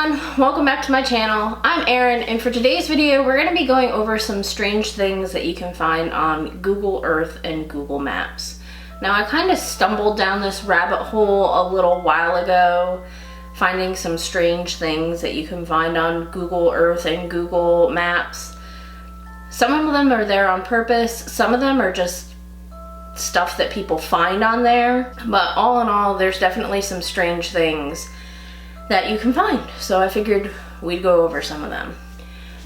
everyone, welcome back to my channel. I'm Erin, and for today's video we're going to be going over some strange things that you can find on Google Earth and Google Maps. Now, I kind of stumbled down this rabbit hole a little while ago, finding some strange things that you can find on Google Earth and Google Maps. Some of them are there on purpose, some of them are just stuff that people find on there, but all in all, there's definitely some strange things that you can find. So I figured we'd go over some of them.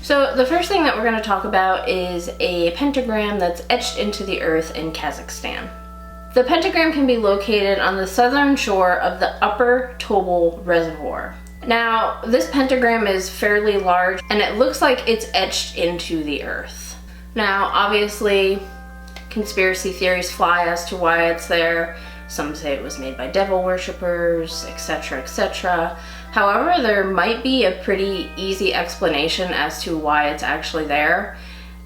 So the first thing that we're going to talk about is a pentagram that's etched into the earth in Kazakhstan. The pentagram can be located on the southern shore of the Upper Tobol Reservoir. Now, this pentagram is fairly large and it looks like it's etched into the earth. Now, obviously, conspiracy theories fly as to why it's there. Some say it was made by devil worshippers, etc., etc. However, there might be a pretty easy explanation as to why it's actually there.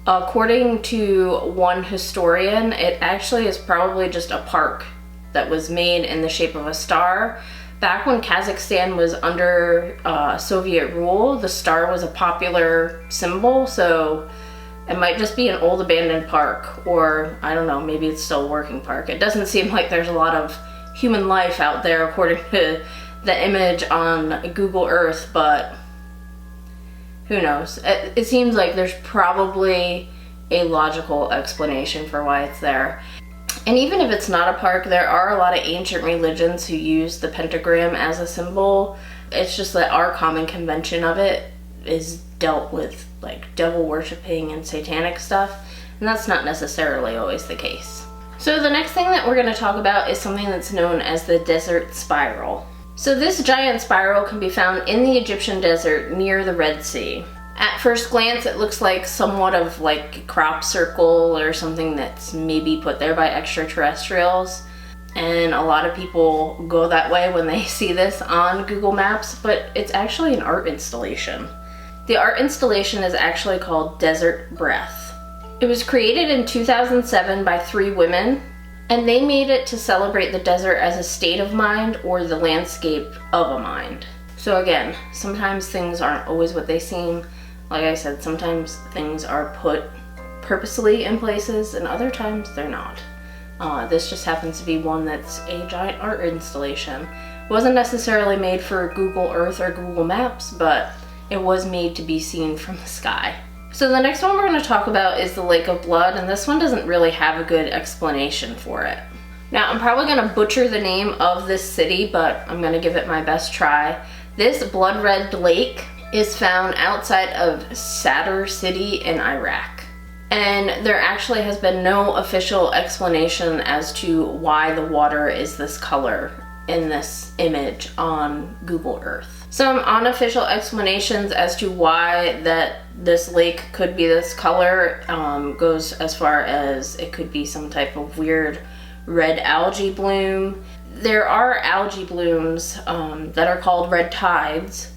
According to one historian, it actually is probably just a park that was made in the shape of a star. Back when Kazakhstan was under Soviet rule, the star was a popular symbol, so it might just be an old abandoned park, or I don't know, maybe it's still a working park. It doesn't seem like there's a lot of human life out there according to the image on Google Earth, but who knows? It seems like there's probably a logical explanation for why it's there. And even if it's not a park, there are a lot of ancient religions who use the pentagram as a symbol. It's just that our common convention of it is dealt with like devil worshipping and satanic stuff, and that's not necessarily always the case. So the next thing that we're going to talk about is something that's known as the desert spiral. So this giant spiral can be found in the Egyptian desert near the Red Sea. At first glance, it looks like somewhat of like a crop circle or something that's maybe put there by extraterrestrials, and a lot of people go that way when they see this on Google Maps, but it's actually an art installation. The art installation is actually called Desert Breath. It was created in 2007 by 3 women, and they made it to celebrate the desert as a state of mind or the landscape of a mind. So again, sometimes things aren't always what they seem. Like I said, sometimes things are put purposely in places and other times they're not. This just happens to be one that's a giant art installation. It wasn't necessarily made for Google Earth or Google Maps, but it was made to be seen from the sky. So the next one we're going to talk about is the Lake of Blood, and this one doesn't really have a good explanation for it. Now, I'm probably going to butcher the name of this city, but I'm going to give it my best try. This blood red lake is found outside of Sadr city in Iraq. And there actually has been no official explanation as to why the water is this color in this image on Google Earth. Some unofficial explanations as to why that this lake could be this color goes as far as it could be some type of weird red algae bloom. There are algae blooms that are called red tides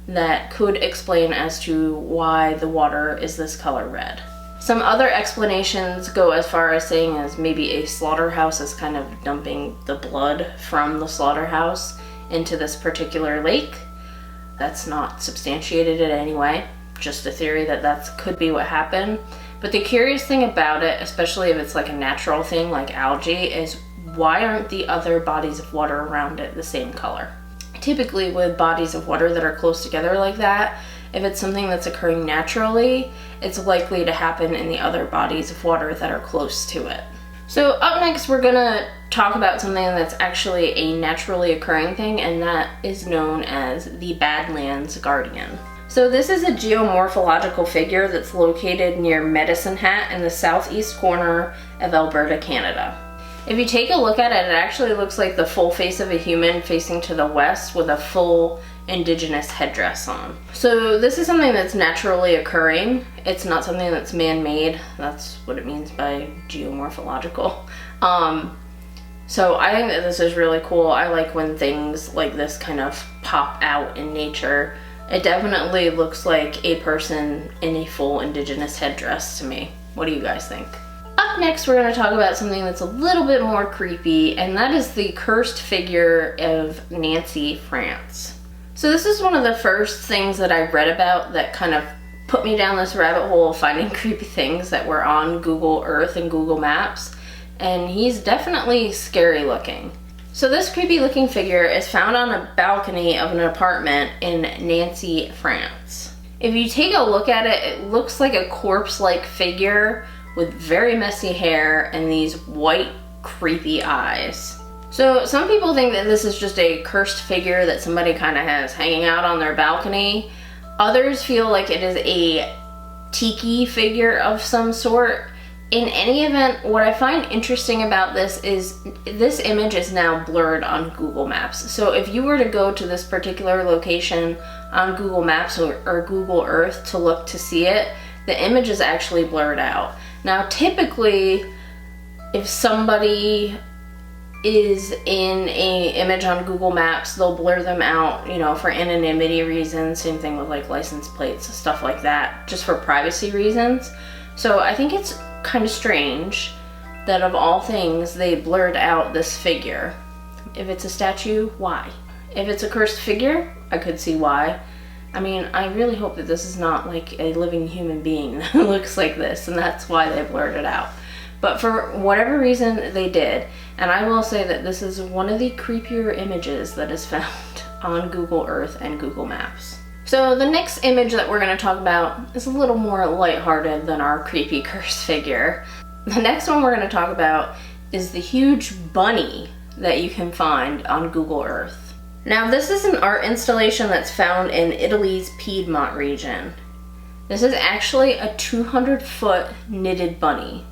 that could explain as to why the water is this color red. Some other explanations go as far as saying as maybe a slaughterhouse is kind of dumping the blood from the slaughterhouse into this particular lake. That's not substantiated in any way, just a theory that could be what happened. But the curious thing about it, especially if it's like a natural thing like algae, is why aren't the other bodies of water around it the same color? Typically with bodies of water that are close together like that, if it's something that's occurring naturally, it's likely to happen in the other bodies of water that are close to it. So up next, we're gonna talk about something that's actually a naturally occurring thing, and that is known as the Badlands Guardian. So this is a geomorphological figure that's located near Medicine Hat in the southeast corner of Alberta, Canada. If you take a look at it, it actually looks like the full face of a human facing to the west with a full indigenous headdress on. So this is something that's naturally occurring. It's not something that's man-made. That's what it means by geomorphological. So I think that this is really cool. I like when things like this kind of pop out in nature. It definitely looks like a person in a full indigenous headdress to me. What do you guys think? Up next, we're going to talk about something that's a little bit more creepy, and that is the cursed figure of Nancy France. So this is one of the first things that I read about that kind of put me down this rabbit hole of finding creepy things that were on Google Earth and Google Maps, and he's definitely scary looking. So this creepy looking figure is found on a balcony of an apartment in Nancy, France. If you take a look at it, it looks like a corpse-like figure with very messy hair and these white, creepy eyes. So some people think that this is just a cursed figure that somebody kind of has hanging out on their balcony. Others feel like it is a tiki figure of some sort. In any event, what I find interesting about this is this image is now blurred on Google Maps. So if you were to go to this particular location on Google Maps or Google Earth to look to see it, the image is actually blurred out. Now typically, if somebody is in a image on Google Maps, they'll blur them out, you know, for anonymity reasons. Same thing with like license plates, stuff like that, just for privacy reasons. So I think it's kind of strange that of all things they blurred out this figure. If it's a statue, why? If it's a cursed figure, I could see why. I mean, I really hope that this is not like a living human being that looks like this, and that's why they blurred it out. But for whatever reason they did, and I will say that this is one of the creepier images that is found on Google Earth and Google Maps. So the next image that we're going to talk about is a little more lighthearted than our creepy cursed figure. The next one we're going to talk about is the huge bunny that you can find on Google Earth. Now this is an art installation that's found in Italy's Piedmont region. This is actually a 200-foot knitted bunny.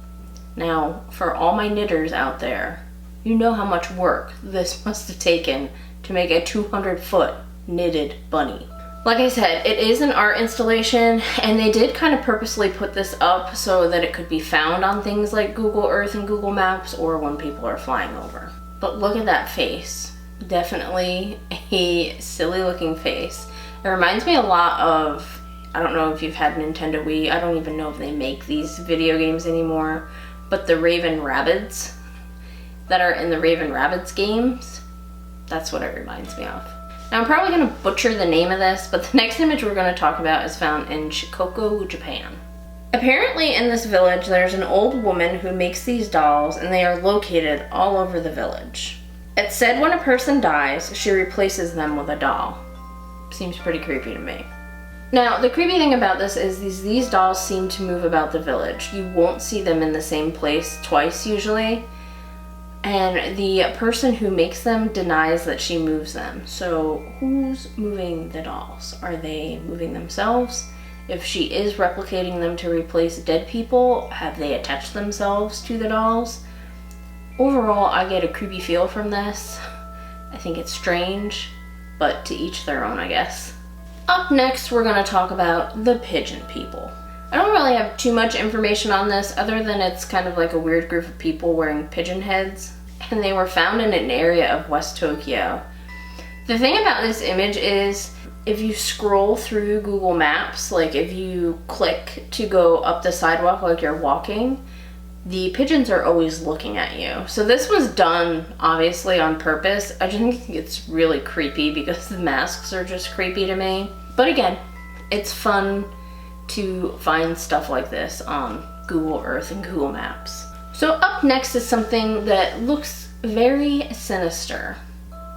Now, for all my knitters out there, you know how much work this must have taken to make a 200-foot knitted bunny. Like I said, it is an art installation, and they did kind of purposely put this up so that it could be found on things like Google Earth and Google Maps or when people are flying over. But look at that face. Definitely a silly looking face. It reminds me a lot of, I don't know if you've had Nintendo Wii, I don't even know if they make these video games anymore, but the Raven Rabbids that are in the Raven Rabbids games, that's what it reminds me of. Now I'm probably going to butcher the name of this, but the next image we're going to talk about is found in Shikoku, Japan. Apparently in this village there's an old woman who makes these dolls, and they are located all over the village. It's said when a person dies, she replaces them with a doll. Seems pretty creepy to me. Now, the creepy thing about this is these dolls seem to move about the village. You won't see them in the same place twice usually. And the person who makes them denies that she moves them. So who's moving the dolls? Are they moving themselves? If she is replicating them to replace dead people, have they attached themselves to the dolls? Overall, I get a creepy feel from this. I think it's strange, but to each their own, I guess. Up next, we're going to talk about the pigeon people. I don't really have too much information on this other than it's kind of like a weird group of people wearing pigeon heads, and they were found in an area of West Tokyo. The thing about this image is if you scroll through Google Maps, like if you click to go up the sidewalk like you're walking, the pigeons are always looking at you. So this was done obviously on purpose. I just think it's really creepy because the masks are just creepy to me. But again, it's fun to find stuff like this on Google Earth and Google Maps. So up next is something that looks very sinister.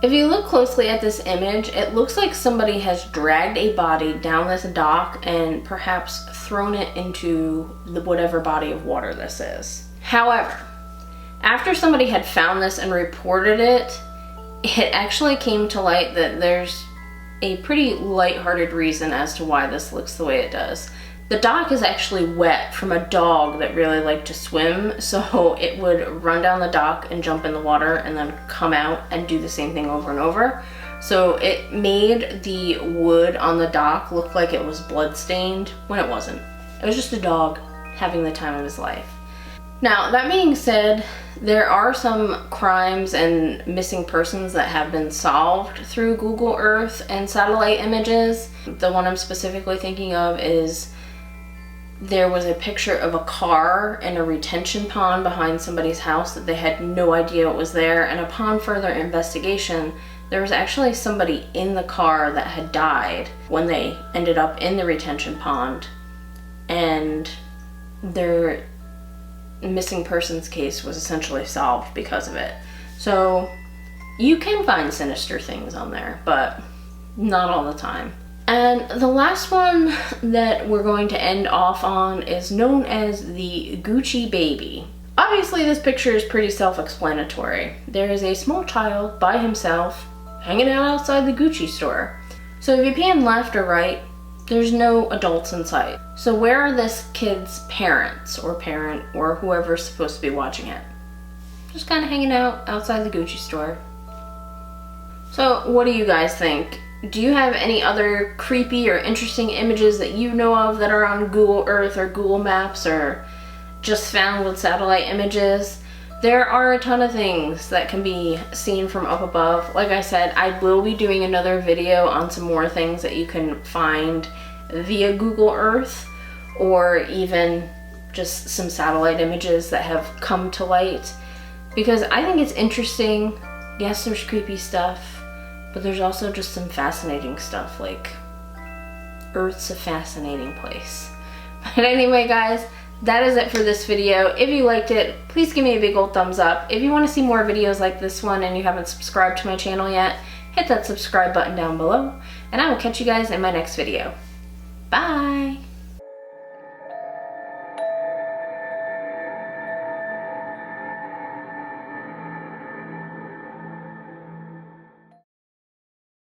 If you look closely at this image, it looks like somebody has dragged a body down this dock and perhaps thrown it into whatever body of water this is. However, after somebody had found this and reported it, it actually came to light that there's a pretty lighthearted reason as to why this looks the way it does. The dock is actually wet from a dog that really liked to swim, so it would run down the dock and jump in the water and then come out and do the same thing over and over. So it made the wood on the dock look like it was blood-stained when it wasn't. It was just a dog having the time of his life. Now, that being said, there are some crimes and missing persons that have been solved through Google Earth and satellite images. The one I'm specifically thinking of is there was a picture of a car in a retention pond behind somebody's house that they had no idea it was there, and upon further investigation, there was actually somebody in the car that had died when they ended up in the retention pond, and their missing persons case was essentially solved because of it. So you can find sinister things on there, but not all the time. And the last one that we're going to end off on is known as the Gucci baby. Obviously, this picture is pretty self-explanatory. There is a small child by himself hanging out outside the Gucci store. So if you pan left or right, there's no adults in sight. So where are this kid's parents or parent or whoever's supposed to be watching it? Just kind of hanging out outside the Gucci store. So what do you guys think? Do you have any other creepy or interesting images that you know of that are on Google Earth or Google Maps or just found with satellite images? There are a ton of things that can be seen from up above. Like I said, I will be doing another video on some more things that you can find via Google Earth, or even just some satellite images that have come to light, because I think it's interesting. Yes, there's creepy stuff, but there's also just some fascinating stuff. Like, Earth's a fascinating place. But anyway, guys, that is it for this video. If you liked it, please give me a big old thumbs up. If you want to see more videos like this one and you haven't subscribed to my channel yet, hit that subscribe button down below, and I will catch you guys in my next video. Bye!